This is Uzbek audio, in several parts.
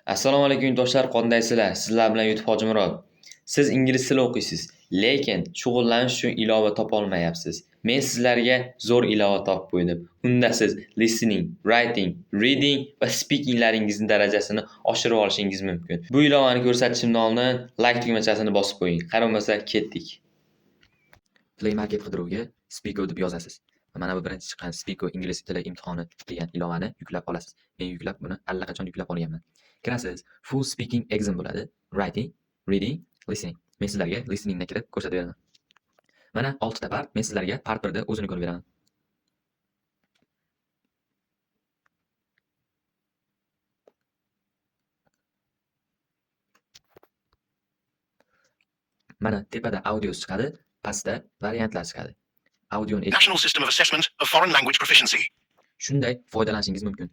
Assalomu alaykum yurtdoshlar, qandaysizlar? Sizlar bilan YouTube Hojimurod. Siz ingliz tili o'qiysiz, lekin shug'ullanish uchun ilova topolmayapsiz. Men sizlarga zo'r ilova topib qo'ydim. Unda siz listening, writing, reading va speakinglaringizni darajasini oshirib olishingiz mumkin. Bu ilovani ko'rsatishimdan oldin like tugmachasini bosib qo'ying. Qara bo'lmasa ketdik. Play Market qidiruviga Speako deb yozasiz. Mana bu birinchi chiqqan Speako ingliz tili imtihoni degan ilovani yuklab olasiz. Men yuklab buni allaqachon yuklab olganman. Kirasiz. Full speaking exam bo'ladi. Writing, reading, listening. Men sizlarga listeningni kirib ko'rsatib beraman. Mana 6 ta part, men sizlarga part 1da o'zini ko'rib beraman. Mana tepada audio chiqadi, pastda variantlar chiqadi. Audioni National System of Assessment of Foreign Language Proficiency. shunday foydalanishingiz mumkin.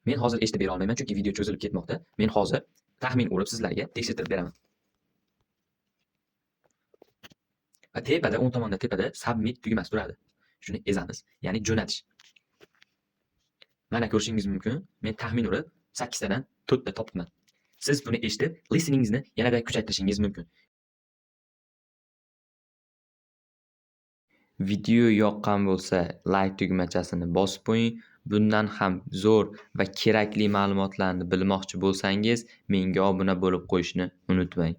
Men hozir eshitib bera olmayman chunki video cho'zilib ketmoqda. Men hozir taxmin urib sizlarga tekshirtirib beraman. Va tepada, o'ng tomonda tepada submit tugmasi turadi. Shuni ezamiz, ya'ni jo'natish. Mana ko'rishingiz mumkin. Men taxmin urib 8 tadan 4 ta topdim. Siz buni eshitib, listeningizni yanada kuchaytirishingiz mumkin. Video yoqqan bo'lsa, like tugmachasini bosib qo'ying. Bundan ham zo'r va kerakli ma'lumotlarni bilmoqchi bo'lsangiz, menga obuna bo'lib qo'yishni unutmang.